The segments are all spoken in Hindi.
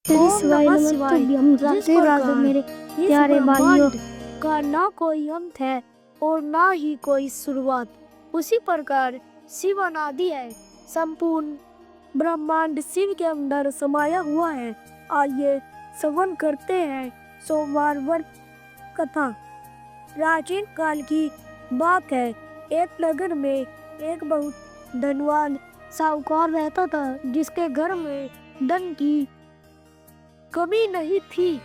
श्री ओम शिवाय नमः नमः शिवाय। तुभ्यम जिस राधे राधे प्रकार मेरे इस प्यारे बालियों। ब्रह्मांड का ना कोई अंत है और ना ही कोई शुरुआत, उसी प्रकार शिव अनादि है। संपूर्ण ब्रह्मांड शिव के अंदर समाया हुआ है। आइए श्रवण करते हैं सोमवार व्रत कथा। प्राचीन काल की बात है। एक नगर में एक बहुत धनवान साहूकार रहता था, जिसके घर में धन की कमी नहीं थी,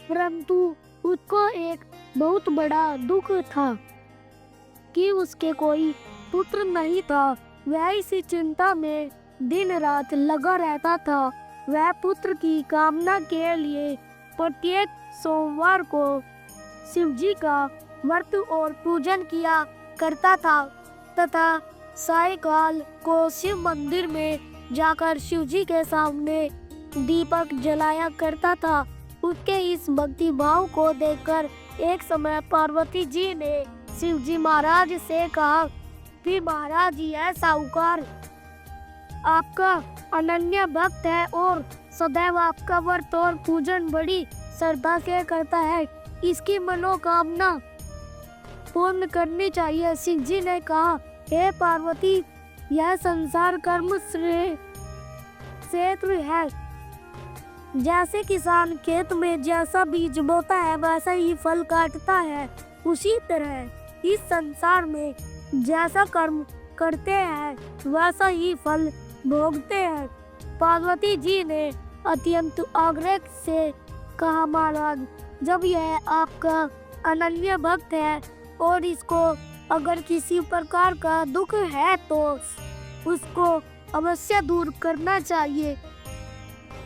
परंतु उसको एक बहुत बड़ा दुख था कि उसके कोई पुत्र नहीं था। वह इसी चिंता में दिन रात लगा रहता था। वह पुत्र की कामना के लिए प्रत्येक सोमवार को शिव जी का व्रत और पूजन किया करता था तथा सायंकाल को शिव मंदिर में जाकर शिव जी के सामने दीपक जलाया करता था। उसके इस भक्ति भाव को देखकर एक समय पार्वती जी ने शिव जी महाराज से कहा कि महाराज, यह साहूकार आपका अनन्य भक्त है और सदैव आपका व्रत और पूजन बड़ी श्रद्धा से करता है। इसकी मनोकामना पूर्ण करनी चाहिए। शिव जी ने कहा, हे पार्वती, यह संसार कर्म क्षेत्र है। जैसे किसान खेत में जैसा बीज बोता है वैसा ही फल काटता है, उसी तरह इस संसार में जैसा कर्म करते हैं वैसा ही फल भोगते हैं। पार्वती जी ने अत्यंत आग्रह से कहा, महाराज, जब यह आपका अनन्य भक्त है और इसको अगर किसी प्रकार का दुख है तो उसको अवश्य दूर करना चाहिए,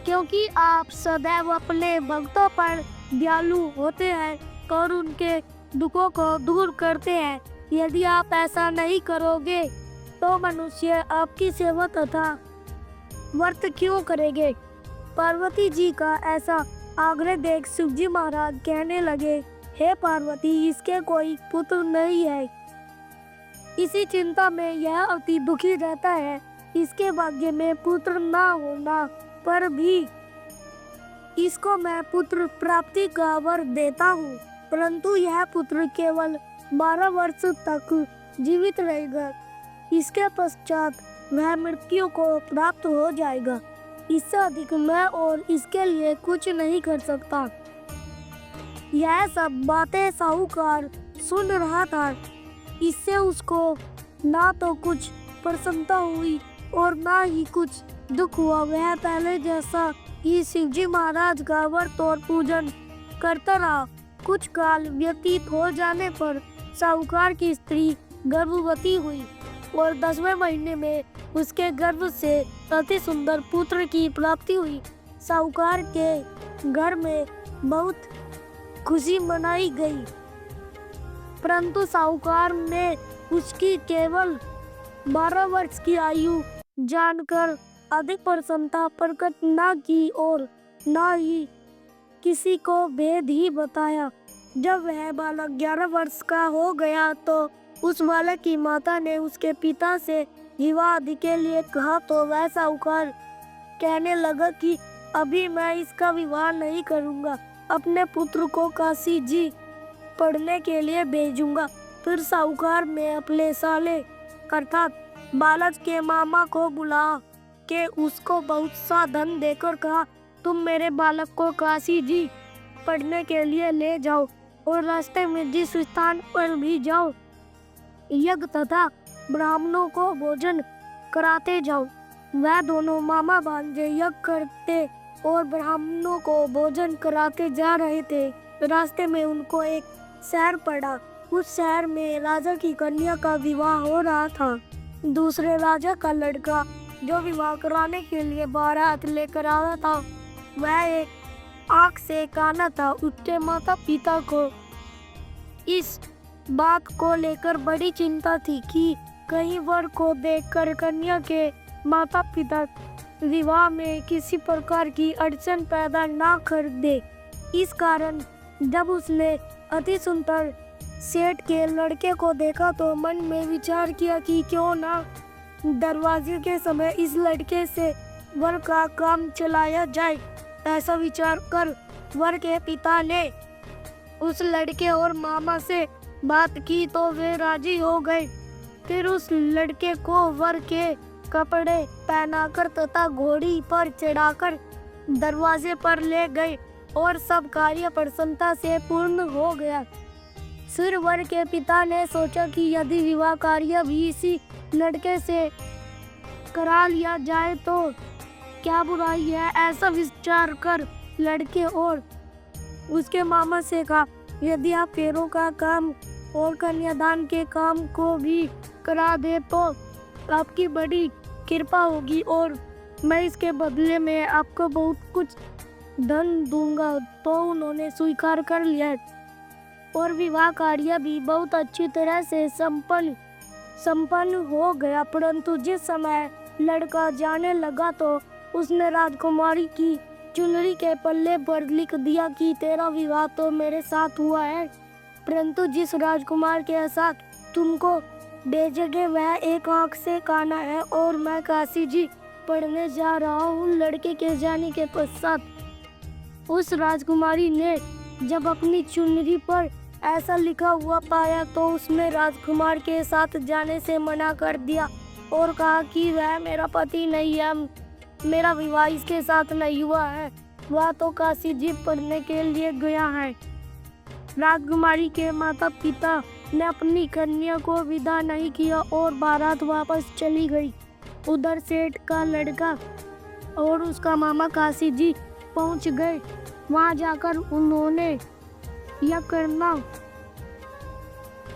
क्योंकि आप सदैव अपने भक्तों पर दयालु होते हैं और उनके दुखों को दूर करते हैं। यदि आप ऐसा नहीं करोगे तो मनुष्य आपकी सेवा तथा व्रत क्यों करेंगे। पार्वती जी का ऐसा आग्रह देख शिव जी महाराज कहने लगे, हे पार्वती, इसके कोई पुत्र नहीं है। इसी चिंता में यह अति दुखी रहता है। इसके भाग्य में पुत्र ना होना पर भी इसको मैं पुत्र प्राप्ति का वर देता हूँ, परंतु यह पुत्र केवल 12 वर्ष तक जीवित रहेगा। इसके पश्चात वह मृत्यु को प्राप्त हो जाएगा। इससे अधिक मैं और इसके लिए कुछ नहीं कर सकता। यह सब बातें साहूकार सुन रहा था। इससे उसको ना तो कुछ प्रसन्नता हुई और ना ही कुछ दुख हुआ। वह पहले जैसा ही शिवजी महाराज का व्रत और पूजन करता रहा। कुछ काल व्यतीत हो जाने पर साहूकार की स्त्री गर्भवती हुई और 10वें महीने में उसके गर्भ से अति सुंदर पुत्र की प्राप्ति हुई। साहूकार के घर में बहुत खुशी मनाई गई, परंतु साहूकार ने उसकी केवल 12 वर्ष की आयु जानकर अधिक प्रसन्नता प्रकट न की और न ही किसी को भेद ही बताया। जब वह बालक 11 वर्ष का हो गया तो उस बालक की माता ने उसके पिता से विवाह आदि के लिए कहा, तो वह साहूकार कहने लगा कि अभी मैं इसका विवाह नहीं करूंगा, अपने पुत्र को काशी जी पढ़ने के लिए भेजूंगा। फिर साहूकार ने अपने साले अर्थात बालक के मामा को बुला के उसको बहुत सा धन देकर कहा, तुम मेरे बालक को काशी जी पढ़ने के लिए ले जाओ और रास्ते में जिस स्थान पर भी जाओ यज्ञ तथा ब्राह्मणों को भोजन कराते जाओ। वह दोनों मामा भांजे यज्ञ करते और ब्राह्मणों को भोजन कराते जा रहे थे। रास्ते में उनको एक शहर पड़ा। उस शहर में राजा की कन्या का विवाह हो रहा था। दूसरे राजा का लड़का जो विवाह कराने के लिए बारात लेकर आया था, वह एक आंख से काना था। उसके माता पिता को इस बात को लेकर बड़ी चिंता थी कि कहीं वर को देखकर कन्या के माता पिता विवाह में किसी प्रकार की अड़चन पैदा ना कर दे। इस कारण जब उसने अति सुंदर सेठ के लड़के को देखा तो मन में विचार किया कि क्यों ना दरवाजे के समय इस लड़के से वर का काम चलाया जाए। ऐसा विचार कर वर के पिता ने उस लड़के और मामा से बात की तो वे राजी हो गए। फिर उस लड़के को वर के कपड़े पहनाकर तथा घोड़ी पर चढ़ाकर दरवाजे पर ले गए और सब कार्य प्रसन्नता से पूर्ण हो गया। फिर वर के पिता ने सोचा कि यदि विवाह कार्य भी इसी लड़के से करा लिया जाए तो क्या बुराई है। ऐसा विचार कर लड़के और उसके मामा से कहा, यदि आप फेरों का काम और कन्यादान के काम को भी करा दे तो आपकी बड़ी कृपा होगी और मैं इसके बदले में आपको बहुत कुछ धन दूंगा। तो उन्होंने स्वीकार कर लिया और विवाह कार्य भी बहुत अच्छी तरह से संपन्न हो गया। परंतु जिस समय लड़का जाने लगा तो उसने राजकुमारी की चुनरी के पल्ले पर लिख दिया कि तेरा विवाह तो मेरे साथ हुआ है, परंतु जिस राजकुमार के साथ तुमको भेजोगे वह एक आंख से काना है और मैं काशी जी पढ़ने जा रहा हूँ। लड़के के जाने के पश्चात उस राजकुमारी ने जब अपनी चुनरी पर ऐसा लिखा हुआ पाया तो उसने राजकुमार के साथ जाने से मना कर दिया और कहा कि वह मेरा पति नहीं है, मेरा विवाह इसके साथ नहीं हुआ है, वह तो काशी जी पढ़ने के लिए गया है। राजकुमारी के माता पिता ने अपनी कन्या को विदा नहीं किया और बारात वापस चली गई। उधर सेठ का लड़का और उसका मामा काशी जी पहुंच गए। वहां जाकर उन्होंने यह करना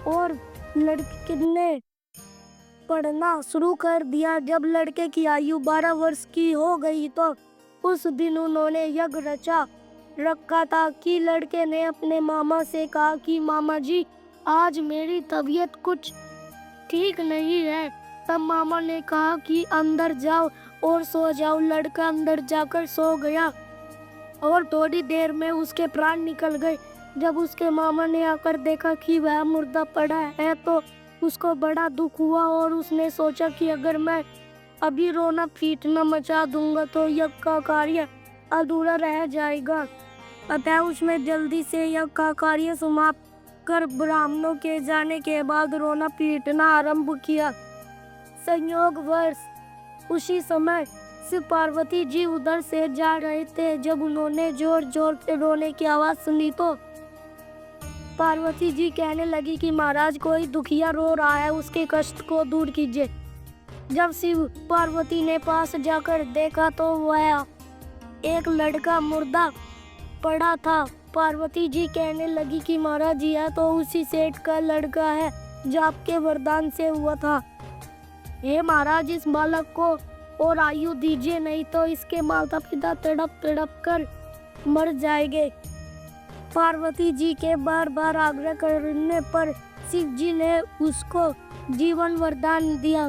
और लड़के ने पढ़ना शुरू कर दिया। जब लड़के की आयु 12 वर्ष की हो गई तो उस दिन उन्होंने यज्ञ रचा रखा था कि लड़के ने अपने मामा से कहा कि मामा जी आज मेरी तबीयत कुछ ठीक नहीं है। तब मामा ने कहा कि अंदर जाओ और सो जाओ। लड़का अंदर जाकर सो गया और थोड़ी देर में उसके प्राण निकल गए। जब उसके मामा ने आकर देखा कि वह मुर्दा पड़ा है तो उसको बड़ा दुख हुआ और उसने सोचा कि अगर मैं अभी रोना पीटना मचा दूंगा तो यज्ञ का कार्य अधूरा रह जाएगा। अतः उसने जल्दी से यज्ञ का कार्य समाप्त कर ब्राह्मणों के जाने के बाद रोना पीटना आरंभ किया। संयोगवश उसी समय शिव पार्वती जी उधर से जा रहे थे। जब उन्होंने जोर जोर से रोने की आवाज सुनी तो पार्वती जी कहने लगी कि महाराज कोई दुखिया रो रहा है, उसके कष्ट को दूर कीजिए। जब शिव पार्वती ने पास जाकर देखा तो वह एक लड़का मुर्दा पड़ा था। पार्वती जी कहने लगी कि महाराज यह तो उसी सेठ का लड़का है जो आपके वरदान से हुआ था। हे महाराज इस बालक को और आयु दीजिए, नहीं तो इसके माता पिता तड़प तड़प कर मर जाएंगे। पार्वती जी के बार बार आग्रह करने पर शिव जी ने उसको जीवन वरदान दिया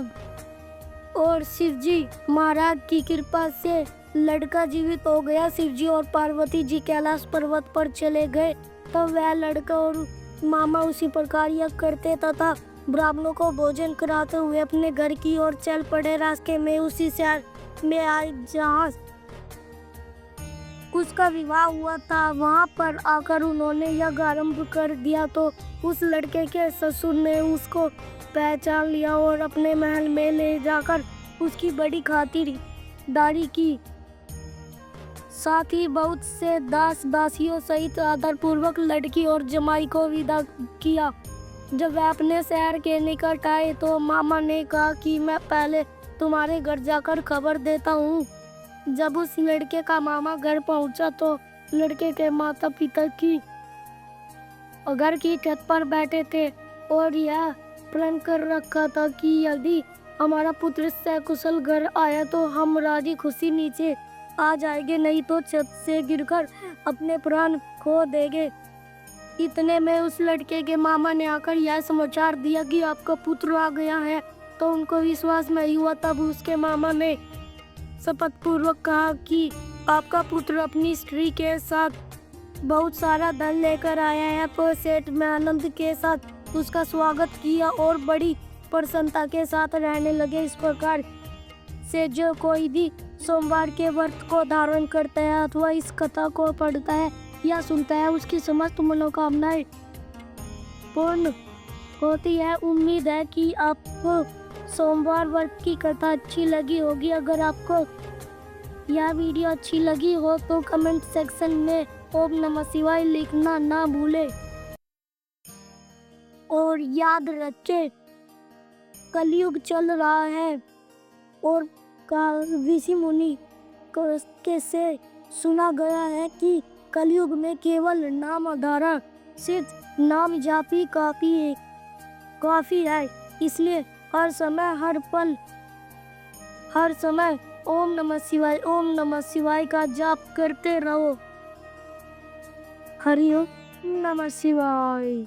और शिव जी महाराज की कृपा से लड़का जीवित हो गया। शिव जी और पार्वती जी कैलाश पर्वत पर चले गए तो वह लड़का और मामा उसी प्रकार यज्ञ करते तथा ब्राह्मणों को भोजन कराते हुए अपने घर की ओर चल पड़े। रास्ते में उसी शहर में आए जहाँ उसका विवाह हुआ था, वहाँ पर आकर उन्होंने यज्ञ आरंभ कर दिया तो उस लड़के के ससुर ने उसको पहचान लिया और अपने महल में ले जाकर उसकी बड़ी खातिरदारी की। साथ ही बहुत से दास दासियों सहित आदर पूर्वक लड़की और जमाई को विदा किया। जब वह अपने शहर के निकट आए तो मामा ने कहा कि मैं पहले तुम्हारे घर जाकर खबर देता हूँ। जब उस लड़के का मामा घर पहुंचा तो लड़के के माता पिता की घर की छत पर बैठे थे और यह प्रण कर रखा था कि यदि हमारा पुत्र सकुशल घर आया तो हम राजी खुशी नीचे आ जाएंगे, नहीं तो छत से गिरकर अपने प्राण खो देंगे। इतने में उस लड़के के मामा ने आकर यह समाचार दिया कि आपका पुत्र आ गया है। तो उनको विश्वास नहीं हुआ। तब उसके मामा ने शपथ पूर्वक कहा कि आपका पुत्र अपनी स्त्री के साथ बहुत सारा धन लेकर आया है। तो सेठ में आनंद के साथ उसका स्वागत किया और बड़ी प्रसन्नता के साथ रहने लगे। इस प्रकार से जो कोई भी सोमवार के व्रत को धारण करता है अथवा इस कथा को पढ़ता है या सुनता है उसकी समस्त मनोकामनाएं पूर्ण होती है। उम्मीद है कि आपको सोमवार व्रत की कथा अच्छी लगी होगी। अगर आपको यह वीडियो अच्छी लगी हो तो कमेंट सेक्शन में ओम नमः शिवाय लिखना ना भूले और याद रखें कलयुग चल रहा है और ऋषि मुनि के से सुना गया है कि कलयुग में केवल नाम आधारण सिर्फ नाम जापी काफी है। इसलिए हर समय हर पल हर समय ओम नमः शिवाय का जाप करते रहो। हरि ओम नमः शिवाय।